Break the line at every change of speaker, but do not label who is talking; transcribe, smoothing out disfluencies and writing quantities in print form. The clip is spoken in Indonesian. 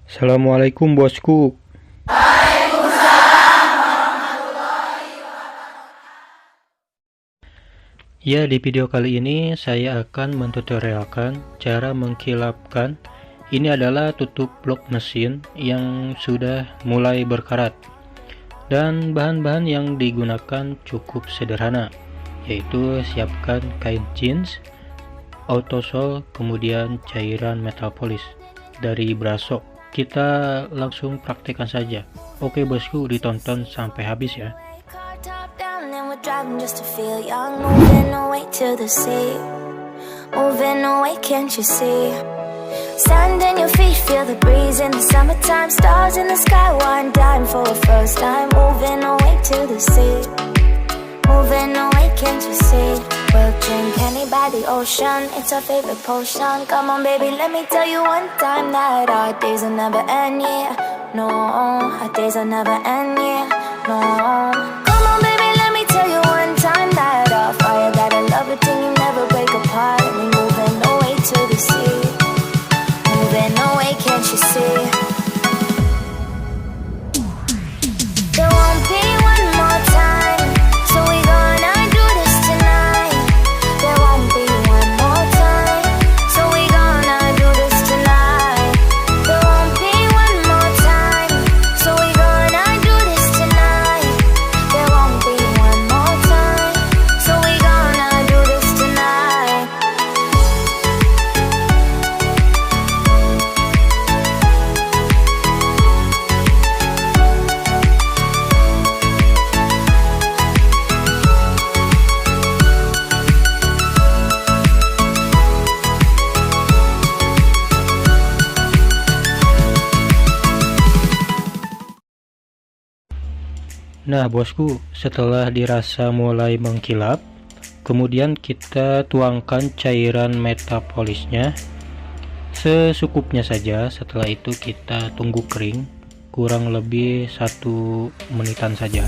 Assalamualaikum bosku. Ya, di video kali ini saya akan mentutorialkan cara mengkilapkan. Ini adalah tutup blok mesin yang sudah mulai berkarat. Dan bahan-bahan yang digunakan cukup sederhana, yaitu siapkan kain jeans, autosol, kemudian cairan metal polish dari Braso. Kita langsung praktekkan saja. Oke bosku, ditonton sampai habis ya.
Driving just to feel young, moving away to the sea, moving away, can't you see? Sand in your feet, feel the breeze in the summertime, stars in the sky, one dime for a first time, moving away to the sea, moving away, can't you see? We'll drink honey by the ocean, it's our favorite potion. Come on baby, let me tell you one time that our days will never end, yeah. No, our days will never end, yeah. No. Come on baby, let me tell you one time that our fire, that I love it till you never break apart. And we moving away to the sea, moving away, can't you see? There won't be one more time, so we gonna do this tonight. There won't be one more time, so we gonna do this tonight. There won't be one more time, so we gonna do this tonight. There won't be one more time, so we gonna do this tonight.
Nah bosku, setelah dirasa mulai mengkilap, kemudian kita tuangkan cairan metal polishnya secukupnya saja. Setelah itu kita tunggu kering kurang lebih 1 menitan saja.